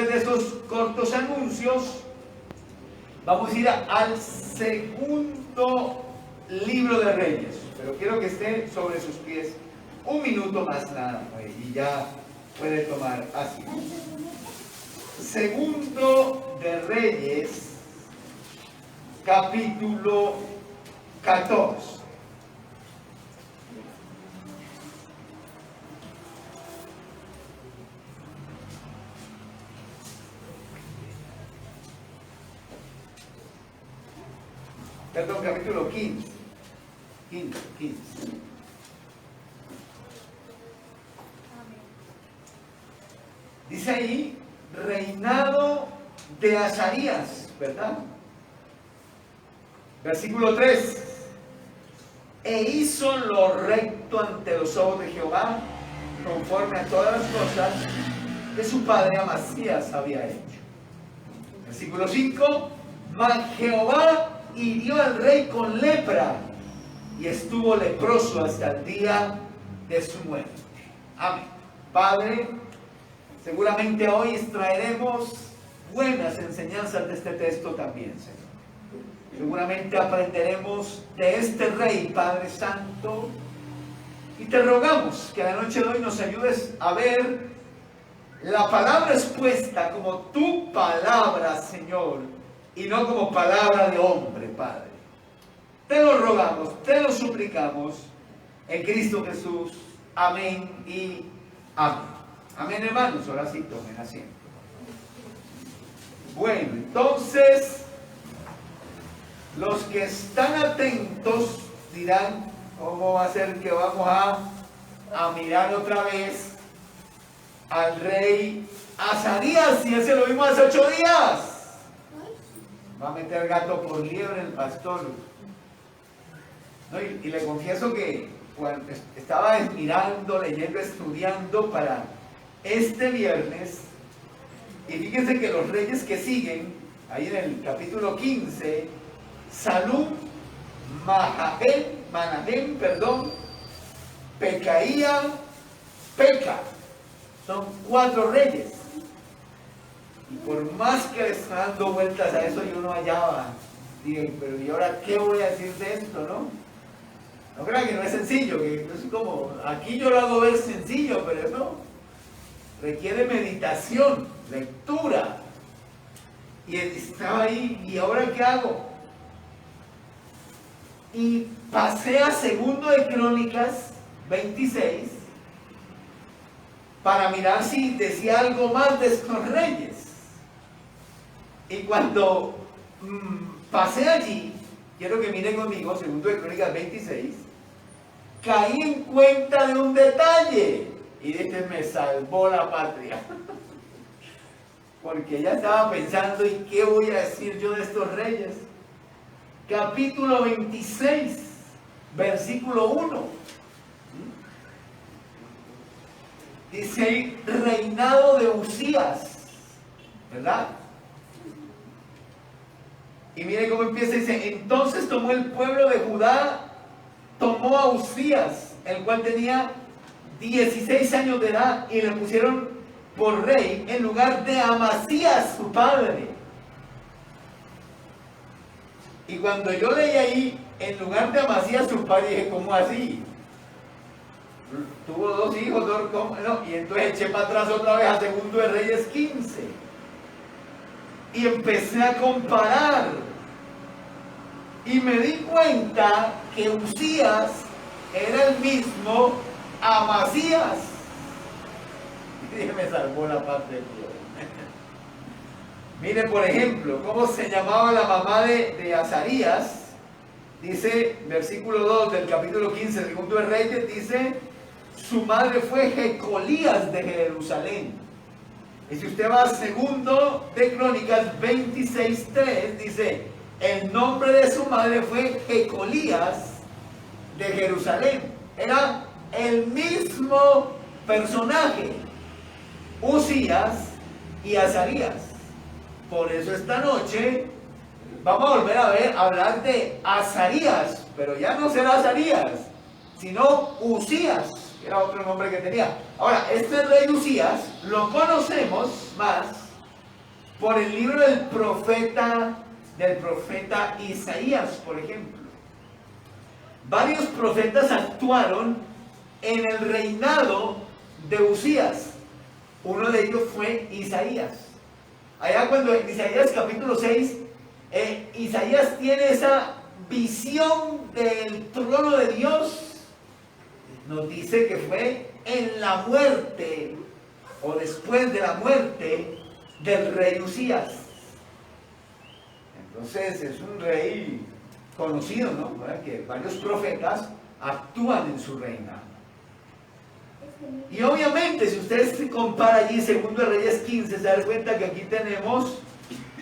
después de estos cortos anuncios, vamos a ir al segundo libro de Reyes. Pero quiero que esté sobre sus pies un minuto más nada, y ya puede tomar asiento. Segundo de Reyes, capítulo 14. Perdón, capítulo 15. 15. Dice ahí, reinado de Azarías, ¿verdad? Versículo 3. E hizo lo recto ante los ojos de Jehová, conforme a todas las cosas que su padre Amasías había hecho. Versículo 5. Mas Jehová hirió al rey con lepra, y estuvo leproso hasta el día de su muerte. Amén. Padre, seguramente hoy extraeremos buenas enseñanzas de este texto también, Señor. Seguramente aprenderemos de este Rey, Padre Santo, y te rogamos que la noche de hoy nos ayudes a ver la palabra expuesta como tu palabra, Señor, y no como palabra de hombre, Padre. Te lo rogamos, te lo suplicamos, en Cristo Jesús. Amén y amén. Amén, hermanos. Ahora sí, tomen asiento. Bueno, entonces, los que están atentos dirán, ¿cómo va a ser que vamos a mirar otra vez al rey Azarías si ese lo vimos hace 8 días? Va a meter gato por liebre el pastor. No, y le confieso que cuando estaba mirando, leyendo, estudiando para este viernes, y fíjense que los reyes que siguen, ahí en el capítulo 15, Salum, Manahem, Pecaía, Peca, son 4 reyes. Y por más que le está dando vueltas a eso, yo no hallaba. Dije, pero ¿y ahora qué voy a decir de esto, no? No crean que no es sencillo, que es como, aquí yo lo hago ver sencillo, pero eso requiere meditación, lectura. Y estaba ahí, ¿y ahora qué hago? Y pasé a segundo de Crónicas 26 para mirar si decía algo más de estos reyes. Y cuando pasé allí, quiero que miren conmigo, segundo de Crónicas 26, caí en cuenta de un detalle y dije, me salvó la patria. Porque ya estaba pensando, ¿y qué voy a decir yo de estos reyes? Capítulo 26, versículo 1. Dice ahí, reinado de Uzías, ¿verdad? Y mire cómo empieza, dice, entonces tomó el pueblo de Judá, tomó a Uzías, el cual tenía 16 años de edad, y le pusieron por rey en lugar de Amasías, su padre. Y cuando yo leí ahí, en lugar de Amasías, su padre, dije, ¿cómo así? Tuvo 2 hijos, no, y entonces eché para atrás otra vez a segundo de Reyes 15. Y empecé a comparar. Y me di cuenta que Uzías era el mismo Amasías. Y me salvó la parte de Dios. Mire, por ejemplo, cómo se llamaba la mamá de Azarías. Dice, versículo 2 del capítulo 15, segundo de Reyes, dice, su madre fue Jecolías de Jerusalén. Y si usted va a segundo de Crónicas 26:3, dice, el nombre de su madre fue Jecolías de Jerusalén. Era el mismo personaje, Uzías y Azarías. Por eso esta noche vamos a volver a hablar de Azarías, pero ya no será Azarías, sino Uzías, era otro nombre que tenía. Ahora, este rey Uzías lo conocemos más por el libro del profeta Isaías, por ejemplo. Varios profetas actuaron en el reinado de Uzías. Uno de ellos fue Isaías. Allá cuando en Isaías capítulo 6, Isaías tiene esa visión del trono de Dios, nos dice que fue en la muerte o después de la muerte del rey Uzías. Entonces es un rey conocido, ¿no? ¿Verdad? Que varios profetas actúan en su reinado. Y obviamente, si usted se compara allí, segundo de Reyes 15, se da cuenta que aquí tenemos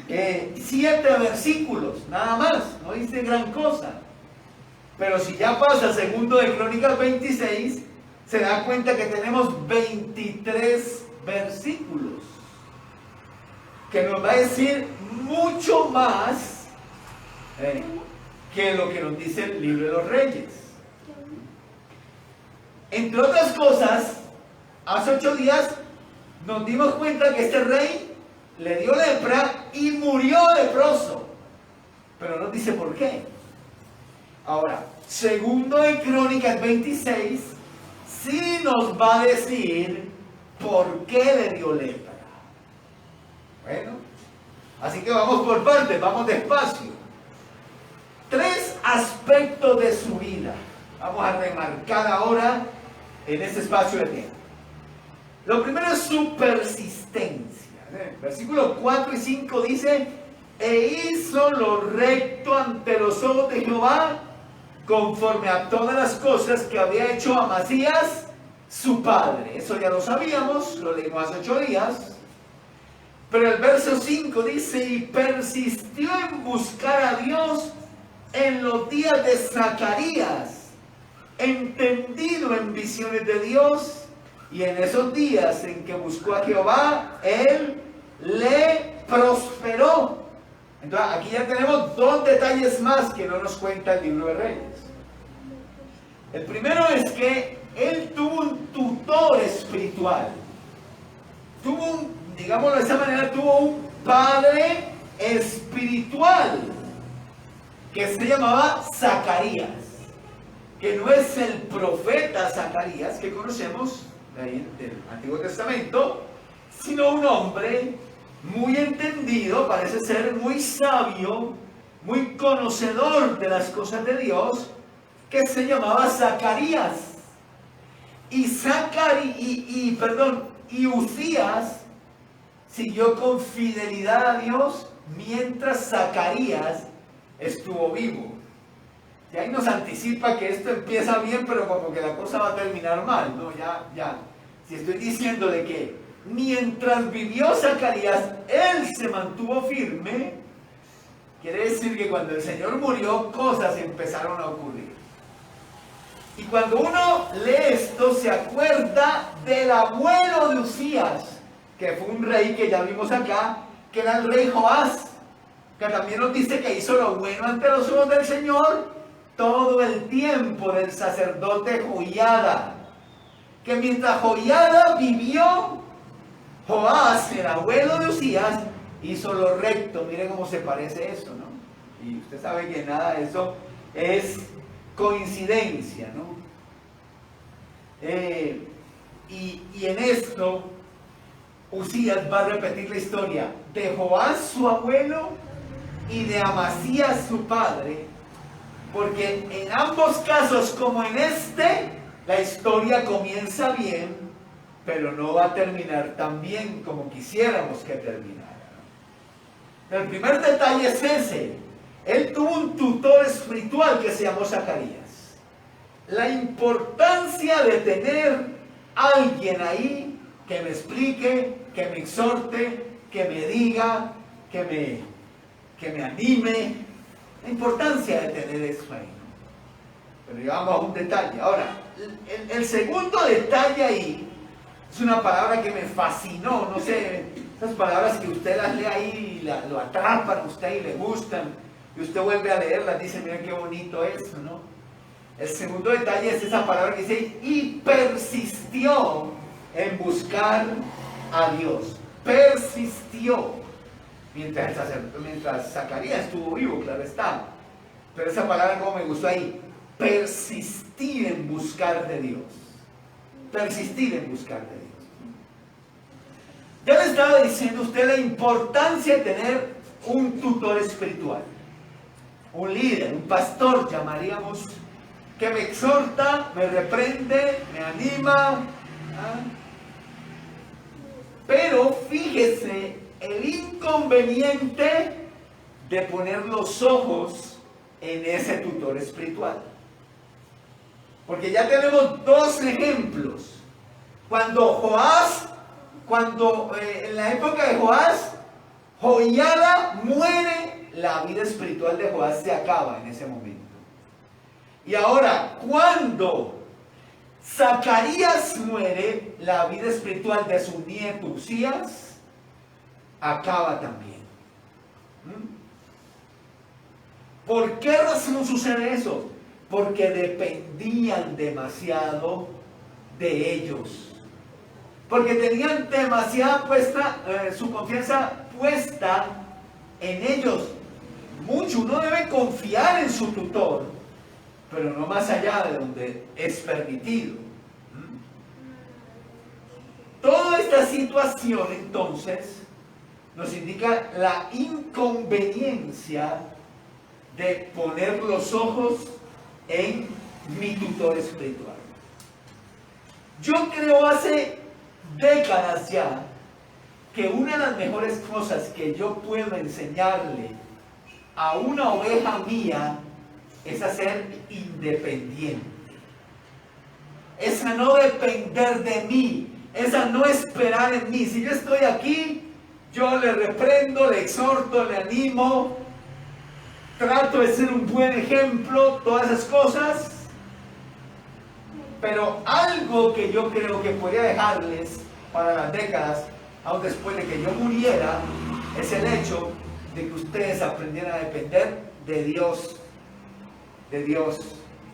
7 versículos, nada más, no dice gran cosa. Pero si ya pasa segundo de Crónicas 26, se da cuenta que tenemos 23 versículos, que nos va a decir mucho más que lo que nos dice el libro de los Reyes. Entre otras cosas, hace 8 días nos dimos cuenta que este rey le dio lepra y murió leproso, pero no dice por qué. Ahora, segundo de Crónicas 26 sí nos va a decir por qué le dio lepra. Bueno, así que vamos por partes, vamos despacio. 3 aspectos de su vida vamos a remarcar ahora en este espacio de tiempo. Lo primero es su persistencia. Versículos 4 y 5 dice: e hizo lo recto ante los ojos de Jehová, conforme a todas las cosas que había hecho Amasías su padre. Eso ya lo sabíamos, lo leímos hace 8 días. Pero el verso 5 dice: y persistió en buscar a Dios en los días de Zacarías, entendido en visiones de Dios, y en esos días en que buscó a Jehová, él le prosperó. Entonces aquí ya tenemos 2 detalles más que no nos cuenta el libro de Reyes. El primero es que él tuvo un tutor espiritual, digámoslo de esa manera, tuvo un padre espiritual que se llamaba Zacarías, que no es el profeta Zacarías que conocemos de ahí del Antiguo Testamento, sino un hombre muy entendido, parece ser muy sabio, muy conocedor de las cosas de Dios, que se llamaba Zacarías. Y Uzías siguió con fidelidad a Dios mientras Zacarías estuvo vivo. Y ahí nos anticipa que esto empieza bien, pero como que la cosa va a terminar mal, ¿no? Ya. Si estoy diciendo de que mientras vivió Zacarías, él se mantuvo firme, quiere decir que cuando el Señor murió, cosas empezaron a ocurrir. Y cuando uno lee esto, se acuerda del abuelo de Uzías, que fue un rey que ya vimos acá, que era el rey Joás, que también nos dice que hizo lo bueno ante los ojos del Señor todo el tiempo del sacerdote Joiada, que mientras Joiada vivió, Joás, el abuelo de Uzías, hizo lo recto. Mire cómo se parece eso, ¿no? Y usted sabe que nada de eso es coincidencia, ¿no? Y en esto Uzías va a repetir la historia de Joás su abuelo y de Amasías su padre, porque en ambos casos, como en este, la historia comienza bien, pero no va a terminar tan bien como quisiéramos que terminara. El primer detalle es ese: él tuvo un tutor espiritual que se llamó Zacarías. La importancia de tener alguien ahí que me explique, que me exhorte, que me diga, que me anime. La importancia de tener eso ahí, ¿no? Pero llegamos a un detalle. Ahora, el segundo detalle ahí es una palabra que me fascinó. No sé, esas palabras que usted las lee ahí y lo atrapan a usted y le gustan, y usted vuelve a leerlas, dice: miren qué bonito eso, ¿no? El segundo detalle es esa palabra que dice: y persistió en buscar a Dios. Persistió. mientras Zacarías estuvo vivo, claro está. Pero esa palabra como me gustó ahí, persistir en buscar de Dios. Persistir en buscar de Dios. Ya le estaba diciendo a usted la importancia de tener un tutor espiritual, un líder, un pastor, llamaríamos, que me exhorta, me reprende, me anima. Pero fíjese el inconveniente de poner los ojos en ese tutor espiritual. Porque ya tenemos dos ejemplos. En la época de Joás, Joiada muere, la vida espiritual de Joás se acaba en ese momento. Y ahora, cuando Zacarías muere, la vida espiritual de su nieto Uzías acaba también. ¿Por qué razón sucede eso? Porque dependían demasiado de ellos. Porque tenían demasiada su confianza puesta en ellos. Mucho, uno debe confiar en su tutor, pero no más allá de donde es permitido. Toda esta situación entonces nos indica la inconveniencia de poner los ojos en mi tutor espiritual. Yo creo hace décadas ya que una de las mejores cosas que yo puedo enseñarle a una oveja mía es a ser independiente. Es a no depender de mí, es a no esperar en mí. Si yo estoy aquí, yo le reprendo, le exhorto, le animo, trato de ser un buen ejemplo, todas esas cosas. Pero algo que yo creo que podría dejarles para las décadas, aún después de que yo muriera, es el hecho de que ustedes aprendieran a depender de Dios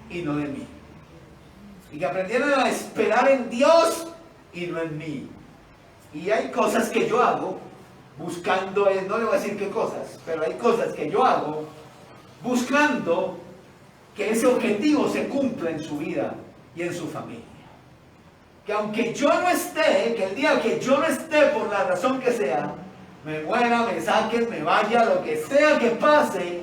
y no de mí. Y que aprendieran a esperar en Dios y no en mí. Y hay cosas que yo hago buscando, no le voy a decir qué cosas, pero hay cosas que yo hago buscando que ese objetivo se cumpla en su vida y en su familia. Que aunque yo no esté, que el día que yo no esté por la razón que sea, me muera, me saquen, me vaya, lo que sea que pase,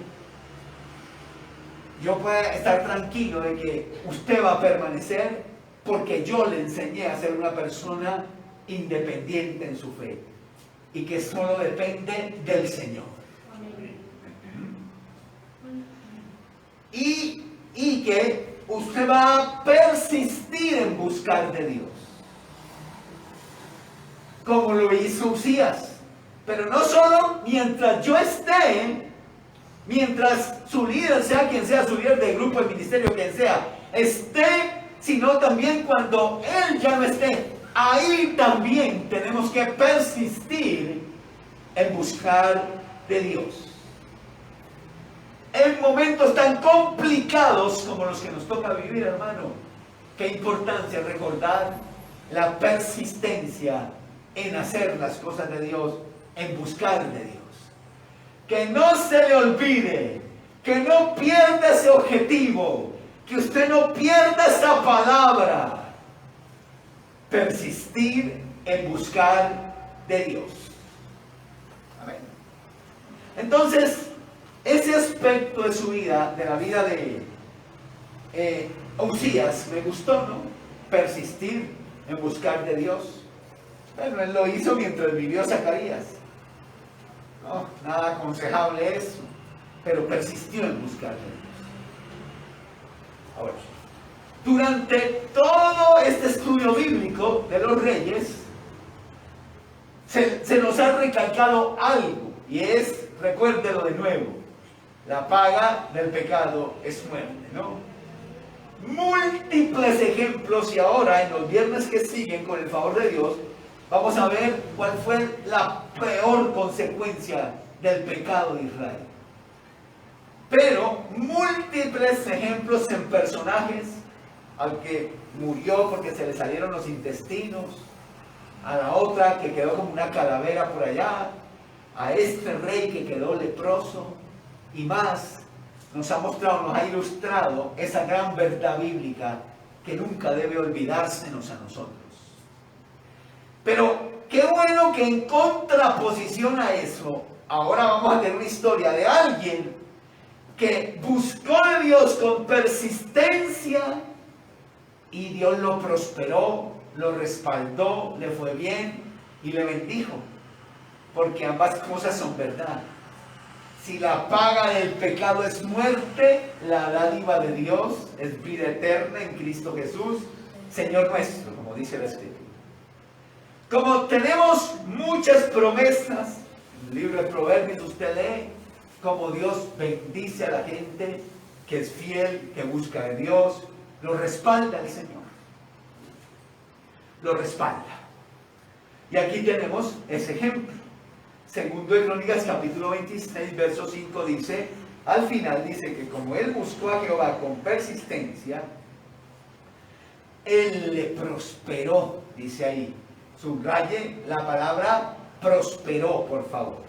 yo pueda estar tranquilo de que usted va a permanecer porque yo le enseñé a ser una persona independiente en su fe y que solo depende del Señor. Y que usted va a persistir en buscar de Dios, como lo hizo Uzías. Pero no solo mientras yo esté, mientras su líder, sea quien sea, su líder de grupo, de ministerio, quien sea, esté, sino también cuando él ya no esté. Ahí también tenemos que persistir en buscar de Dios. En momentos tan complicados como los que nos toca vivir, hermano, qué importancia recordar la persistencia en hacer las cosas de Dios, en buscar de Dios. Que no se le olvide, que no pierda ese objetivo, que usted no pierda esa palabra. Persistir en buscar de Dios. Amén. Entonces, ese aspecto de su vida, de la vida de Uzías, me gustó, ¿no? Persistir en buscar de Dios. Bueno, él lo hizo mientras vivió Zacarías. No, nada aconsejable eso, pero persistió en buscar de Dios. Ahora, durante todo este estudio bíblico de los reyes, se nos ha recalcado algo, y es, recuérdelo de nuevo, la paga del pecado es muerte, ¿no? Múltiples ejemplos, y ahora en los viernes que siguen, con el favor de Dios, vamos a ver cuál fue la peor consecuencia del pecado de Israel. Pero múltiples ejemplos en personajes, al que murió porque se le salieron los intestinos, a la otra que quedó como una calavera por allá, a este rey que quedó leproso y más, nos ha mostrado, nos ha ilustrado esa gran verdad bíblica que nunca debe olvidársenos a nosotros. Pero qué bueno que en contraposición a eso, ahora vamos a tener una historia de alguien que buscó a Dios con persistencia y Dios lo prosperó, lo respaldó, le fue bien y le bendijo. Porque ambas cosas son verdad. Si la paga del pecado es muerte, la dádiva de Dios es vida eterna en Cristo Jesús, Señor nuestro, como dice la Escritura. Como tenemos muchas promesas, en el libro de Proverbios usted lee cómo Dios bendice a la gente que es fiel, que busca de Dios, lo respalda el Señor. Lo respalda. Y aquí tenemos ese ejemplo. Segundo de Crónicas capítulo 26, verso 5 dice, al final dice que como él buscó a Jehová con persistencia, él le prosperó, dice ahí. Subraye la palabra prosperó, por favor.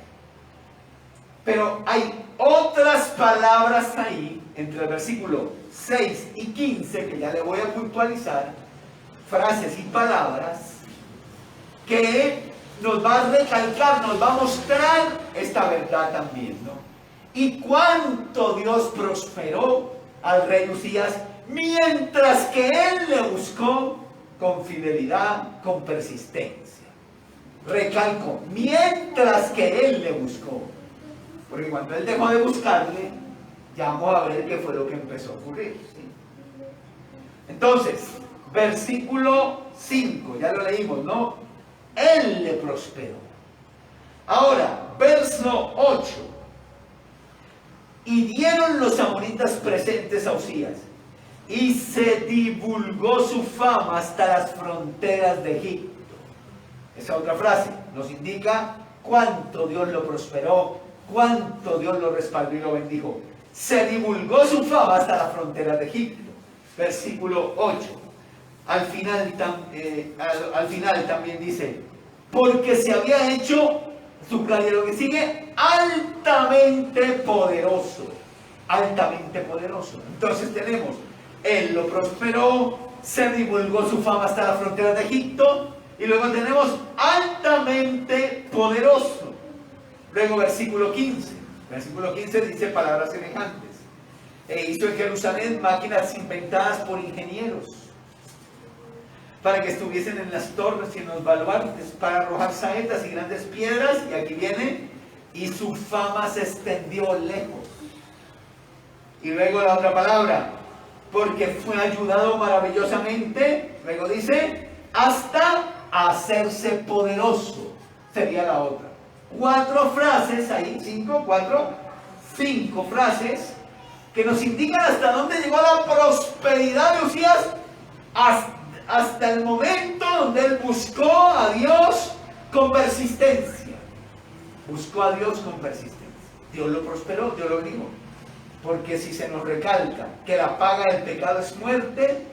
Pero hay otras palabras ahí, entre el versículo 6 y 15, que ya le voy a puntualizar, frases y palabras, que nos va a recalcar, nos va a mostrar esta verdad también, ¿no? Y cuánto Dios prosperó al rey Usías, mientras que él le buscó con fidelidad, con persistencia. Recalco, mientras que él le buscó. Porque cuando él dejó de buscarle, ya vamos a ver qué fue lo que empezó a ocurrir, ¿sí? Entonces, versículo 5, ya lo leímos, ¿no? Él le prosperó. Ahora, verso 8. Y dieron los amonitas presentes a Usías, y se divulgó su fama hasta las fronteras de Egipto. Esa otra frase nos indica cuánto Dios lo prosperó, cuánto Dios lo respaldó y lo bendijo. Se divulgó su fama hasta las fronteras de Egipto. Versículo 8. Al final también dice, porque se había hecho, subraya lo que sigue, altamente poderoso. Altamente poderoso. Entonces tenemos, él lo prosperó, se divulgó su fama hasta la frontera de Egipto, y luego tenemos altamente poderoso. Luego versículo 15. Versículo 15 dice palabras semejantes. E hizo en Jerusalén máquinas inventadas por ingenieros, para que estuviesen en las torres y en los baluartes, para arrojar saetas y grandes piedras, y aquí viene, y su fama se extendió lejos. Y luego la otra palabra, porque fue ayudado maravillosamente, luego dice, hasta hacerse poderoso, sería la otra. 4 frases ahí, 5 frases, que nos indican hasta dónde llegó la prosperidad de Usías, hasta el momento donde él buscó a Dios con persistencia. Buscó a Dios con persistencia. Dios lo prosperó, Dios lo bendijo. Porque si se nos recalca que la paga del pecado es muerte,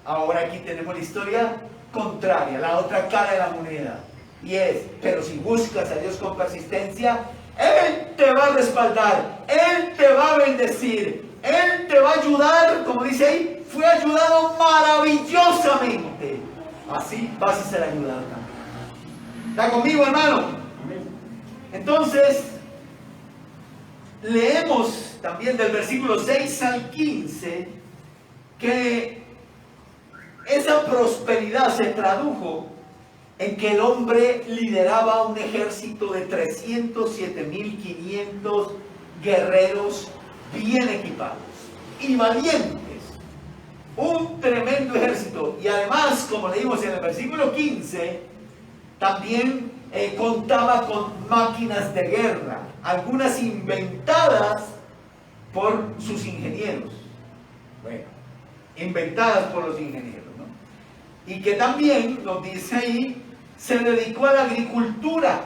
ahora aquí tenemos la historia contraria, la otra cara de la moneda. Y es, pero si buscas a Dios con persistencia, Él te va a respaldar, Él te va a bendecir, Él te va a ayudar, como dice ahí, fue ayudado maravillosamente. Así vas a ser ayudado también. ¿Está conmigo, hermano? Entonces, leemos también del versículo 6 al 15 que esa prosperidad se tradujo en que el hombre lideraba un ejército de 307.500 guerreros bien equipados y valientes. Un tremendo ejército. Y además, como leímos en el versículo 15, también contaba con máquinas de guerra, algunas inventadas por sus ingenieros. Bueno, inventadas por los ingenieros, ¿no? Y que también, nos dice ahí, se dedicó a la agricultura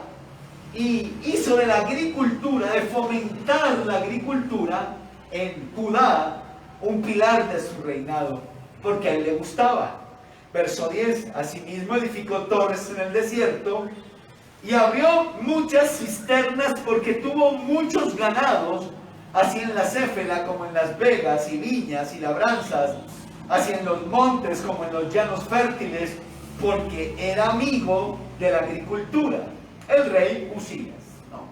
y hizo de la agricultura, de fomentar la agricultura en Judá, un pilar de su reinado, porque a él le gustaba. Verso 10, asimismo edificó torres en el desierto Y abrió muchas cisternas porque tuvo muchos ganados, así en la Céfela como en las vegas y viñas y labranzas, así en los montes como en los llanos fértiles, porque era amigo de la agricultura, el rey Usías, ¿no?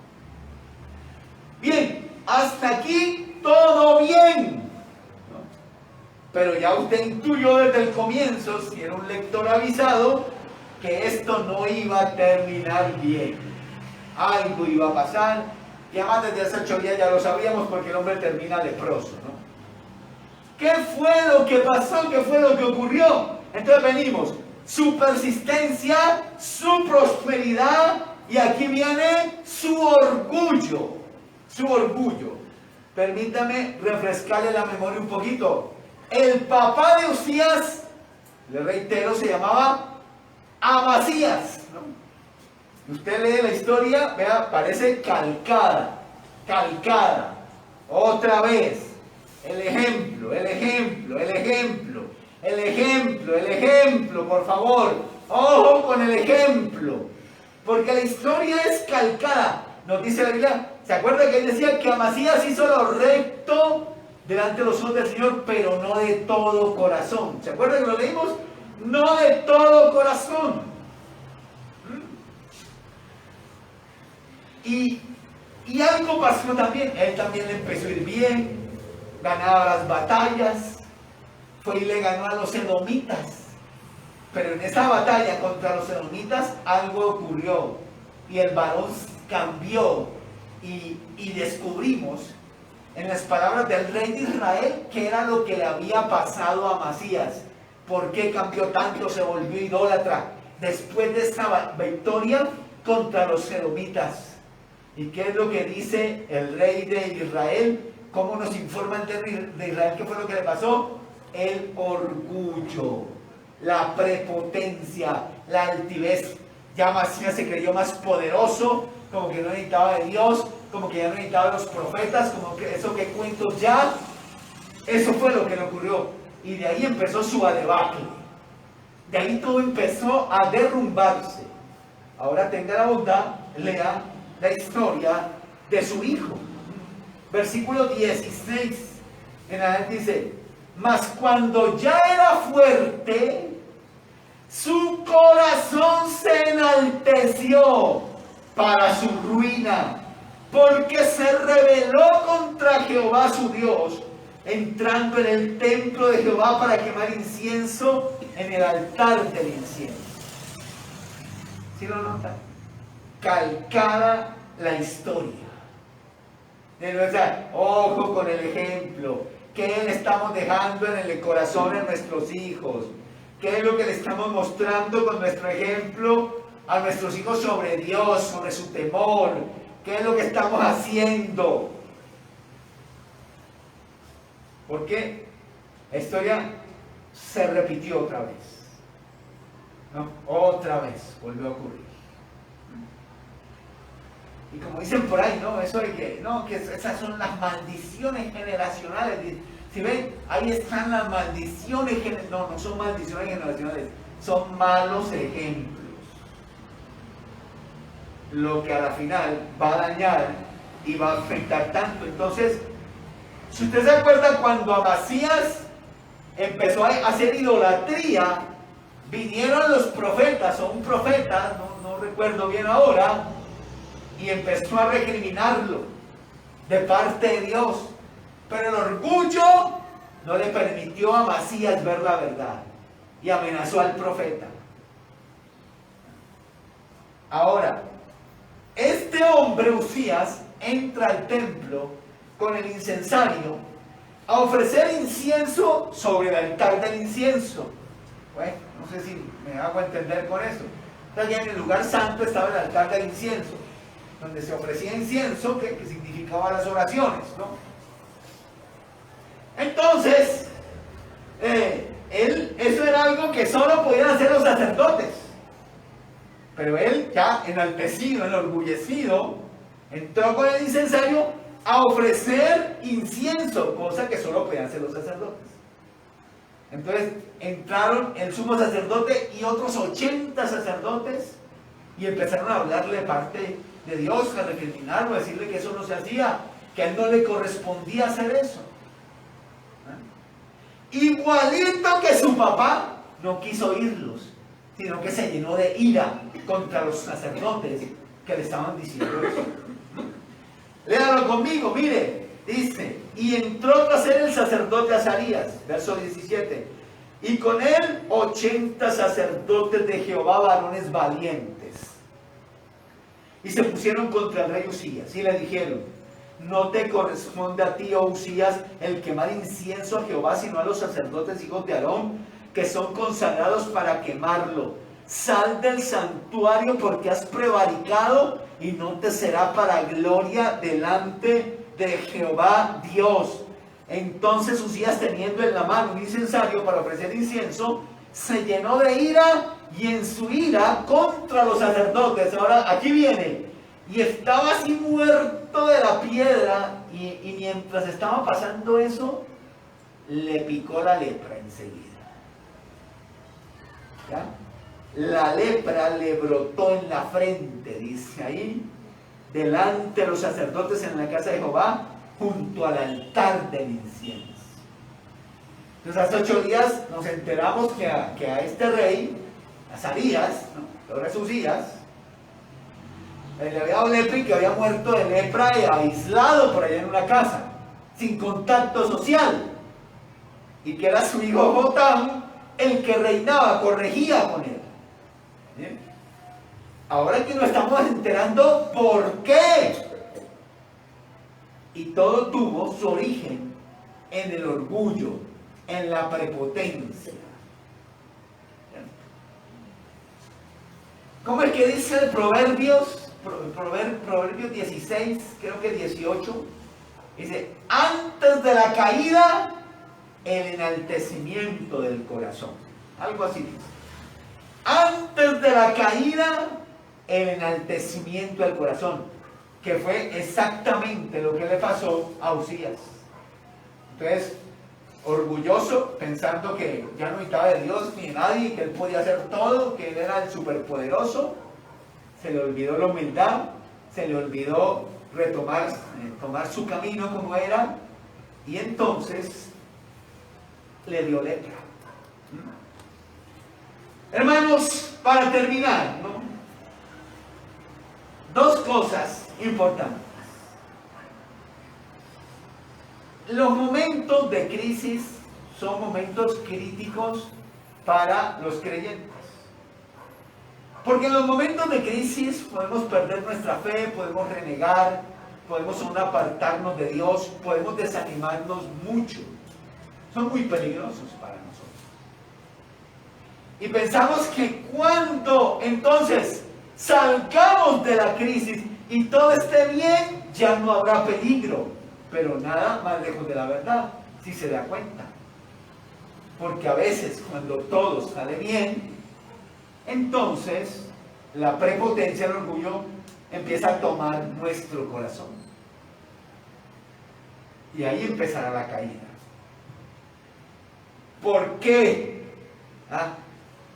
Bien, hasta aquí todo bien, ¿no? Pero ya usted intuyó desde el comienzo, si era un lector avisado, que esto no iba a terminar bien. Algo iba a pasar, y además desde hace 8 días ya lo sabíamos porque el hombre termina leproso, ¿no? ¿Qué fue lo que pasó? ¿Qué fue lo que ocurrió? Entonces venimos, su persistencia, su prosperidad, y aquí viene su orgullo, su orgullo. Permítame refrescarle la memoria un poquito. El papá de Usías, le reitero, se llamaba Amasías, ¿no? Usted lee la historia, vea, parece calcada, calcada. Otra vez, el ejemplo, el ejemplo, el ejemplo, el ejemplo, el ejemplo, por favor. Ojo con el ejemplo, porque la historia es calcada. Nos dice la Biblia, ¿se acuerda que él decía que Amasías hizo lo recto delante de los ojos del Señor, pero no de todo corazón? ¿Se acuerda que lo leímos? No de todo corazón. Y algo pasó también. Él también le empezó a ir bien, ganaba las batallas, fue y le ganó a los edomitas. Pero en esa batalla contra los edomitas algo ocurrió y el varón cambió, y descubrimos en las palabras del rey de Israel qué era lo que le había pasado a Amasías. ¿Por qué cambió tanto? Se volvió idólatra después de esta victoria contra los edomitas. ¿Y qué es lo que dice el rey de Israel? ¿Cómo nos informa el rey de Israel qué fue lo que le pasó? El orgullo, la prepotencia, la altivez. Ya Amasías se creyó más poderoso, como que no necesitaba de Dios, como que ya no necesitaba de los profetas, como que eso que cuentos ya. Eso fue lo que le ocurrió. Y de ahí empezó su debacle. De ahí todo empezó a derrumbarse. Ahora tenga la bondad, lea la historia de su hijo. Versículo 16 en adelante dice: mas cuando ya era fuerte, su corazón se enalteció para su ruina, porque se rebeló contra Jehová su Dios, entrando en el templo de Jehová para quemar incienso en el altar del incienso. ¿Sí lo notan? Calcada la historia. O sea, ojo con el ejemplo. ¿Qué le estamos dejando en el corazón a nuestros hijos? ¿Qué es lo que le estamos mostrando con nuestro ejemplo a nuestros hijos sobre Dios, sobre su temor? ¿Qué es lo que estamos haciendo? Porque la historia se repitió otra vez, ¿no? Otra vez volvió a ocurrir. Y como dicen por ahí, ¿no? Eso de que, no, que esas son las maldiciones generacionales. Si ven, ahí están las maldiciones generacionales. No, no son maldiciones generacionales, son malos ejemplos. Lo que a la final va a dañar y va a afectar tanto. Entonces, si usted se acuerda, cuando Amasías empezó a hacer idolatría, vinieron los profetas, o un profeta, no recuerdo bien ahora, y empezó a recriminarlo de parte de Dios. Pero el orgullo no le permitió a Amasías ver la verdad y amenazó al profeta. Ahora, este hombre Usías entra al templo con el incensario a ofrecer incienso sobre el altar del incienso. Bueno, no sé si me hago entender con eso. Entonces, en el lugar santo estaba el altar del incienso, donde se ofrecía incienso, que significaba las oraciones, ¿no? Entonces, eso era algo que solo podían hacer los sacerdotes. Pero él, ya enaltecido, enorgullecido, entró con el incensario a ofrecer incienso, cosa que solo podían hacer los sacerdotes. Entonces entraron el sumo sacerdote y otros 80 sacerdotes Y empezaron a hablarle de parte de Dios, a recriminarlo, a decirle que eso no se hacía, que a él no le correspondía hacer eso. Igualito que su papá, no quiso oírlos, sino que se llenó de ira contra los sacerdotes que le estaban diciendo eso. Léalo conmigo, mire, dice, y entró tras él el sacerdote Azarías, verso 17, y con él 80 sacerdotes de Jehová, varones valientes. Y se pusieron contra el rey Usías y le dijeron: no te corresponde a ti, oh Usías, el quemar incienso a Jehová, sino a los sacerdotes hijos de Aarón, que son consagrados para quemarlo. Sal del santuario, porque has prevaricado, y no te será para gloria delante de Jehová Dios. Entonces Usías, teniendo en la mano un incensario para ofrecer incienso, se llenó de ira, y en su ira contra los sacerdotes, ahora aquí viene, y estaba así muerto de la piedra, y mientras estaba pasando eso, le picó la lepra enseguida. ¿Ya? La lepra le brotó en la frente, dice ahí, delante de los sacerdotes en la casa de Jehová, junto al altar del incienso. Entonces, hace 8 días nos enteramos que a este rey, Azarías, ¿no?, ahora es Usías, le había dado lepra y que había muerto de lepra y aislado por allá en una casa, sin contacto social, y que era su hijo Jotam el que reinaba, corregía con él. ¿Bien? Ahora que nos estamos enterando por qué. Y todo tuvo su origen en el orgullo, en la prepotencia. ¿Cómo es que dice el Proverbios 16, creo que 18? Dice: antes de la caída, el enaltecimiento del corazón. Algo así dice. Antes de la caída, el enaltecimiento del corazón, que fue exactamente lo que le pasó a Usías. Entonces, orgulloso, pensando que ya no necesitaba de Dios ni de nadie, que él podía hacer todo, que él era el superpoderoso, se le olvidó la humildad, se le olvidó tomar su camino como era, y entonces le dio lepra. Hermanos, para terminar, ¿no?, 2 cosas importantes. Los momentos de crisis son momentos críticos para los creyentes. Porque en los momentos de crisis podemos perder nuestra fe, podemos renegar, podemos aún apartarnos de Dios, podemos desanimarnos mucho. Son muy peligrosos para nosotros. Y pensamos que cuando entonces salgamos de la crisis y todo esté bien, ya no habrá peligro. Pero nada más lejos de la verdad, si se da cuenta. Porque a veces cuando todo sale bien, entonces la prepotencia, el orgullo, empieza a tomar nuestro corazón. Y ahí empezará la caída. ¿Por qué?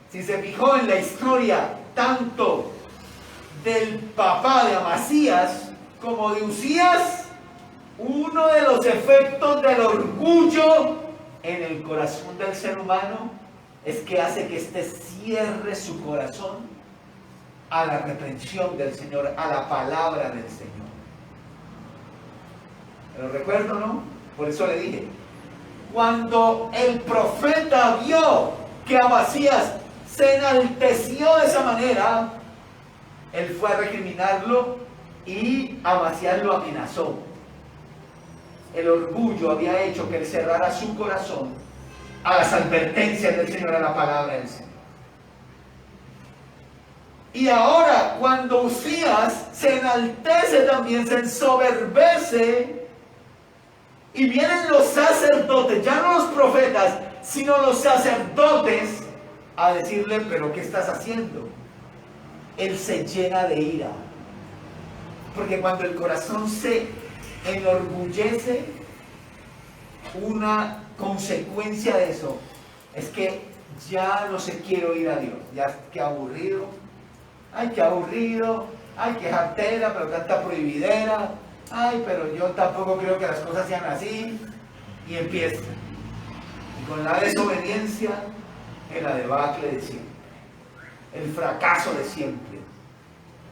Si se fijó en la historia tanto del papá de Amasías como de Usías, uno de los efectos del orgullo en el corazón del ser humano es que hace que éste cierre su corazón a la reprensión del Señor, a la palabra del Señor. Lo recuerdo, ¿no? Por eso le dije, cuando el profeta vio que Amasías se enalteció de esa manera, él fue a recriminarlo y Amasías lo amenazó. El orgullo había hecho que él cerrara su corazón a las advertencias del Señor, a la palabra del Señor. Y ahora, cuando Usías se enaltece también, se ensoberbece, y vienen los sacerdotes, ya no los profetas, sino los sacerdotes, a decirle: ¿pero qué estás haciendo? Él se llena de ira. Porque cuando el corazón se enorgullece, una consecuencia de eso es que ya no se quiere oír a Dios, ya qué aburrido, Ay, qué aburrido, ay, qué jartera, pero tanta prohibidera, ay, pero yo tampoco creo que las cosas sean así. Y empieza. Y con la desobediencia, el debacle de siempre, el fracaso de siempre,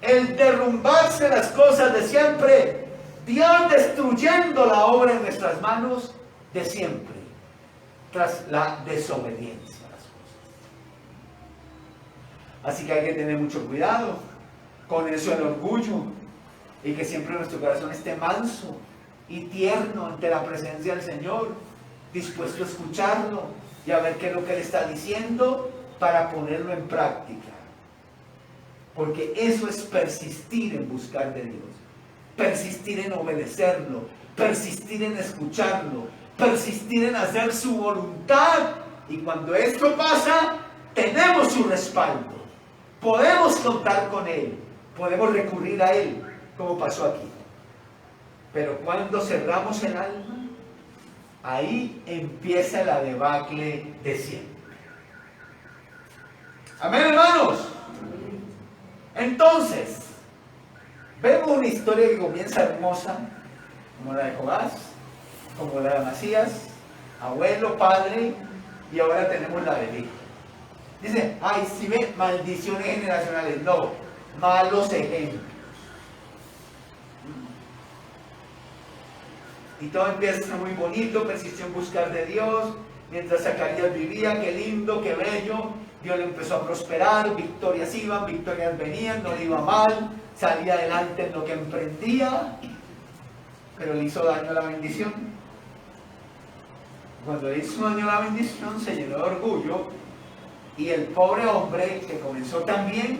el derrumbarse las cosas de siempre, Dios destruyendo la obra en nuestras manos de siempre, tras la desobediencia a las cosas. Así que hay que tener mucho cuidado con eso, el orgullo, y que siempre nuestro corazón esté manso y tierno ante la presencia del Señor, dispuesto a escucharlo y a ver qué es lo que Él está diciendo para ponerlo en práctica. Porque eso es persistir en buscar de Dios, persistir en obedecerlo, persistir en escucharlo, persistir en hacer su voluntad. Y cuando esto pasa, tenemos su respaldo, podemos contar con Él, podemos recurrir a Él, como pasó aquí. Pero cuando cerramos el alma, ahí empieza la debacle de siempre. Amén, hermanos. Entonces, vemos una historia que comienza hermosa, como la de Joás, como la de Amasías, abuelo, padre, y ahora tenemos la del hijo. Dice, ay, si ve, maldiciones generacionales. No, malos ejemplos. Y todo empieza a ser muy bonito, persistió en buscar de Dios, mientras Zacarías vivía, qué lindo, qué bello. Dios le empezó a prosperar, victorias iban, victorias venían, no le iba mal, salía adelante en lo que emprendía, pero le hizo daño a la bendición. Cuando le hizo daño a la bendición, se llenó de orgullo, y el pobre hombre, que comenzó también,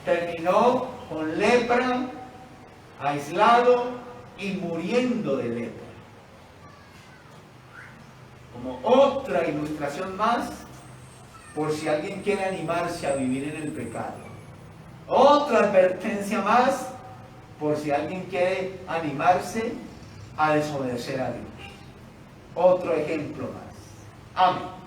terminó con lepra, aislado y muriendo de lepra. Como otra ilustración más, por si alguien quiere animarse a vivir en el pecado. Otra advertencia más, por si alguien quiere animarse a desobedecer a Dios. Otro ejemplo más. Amén.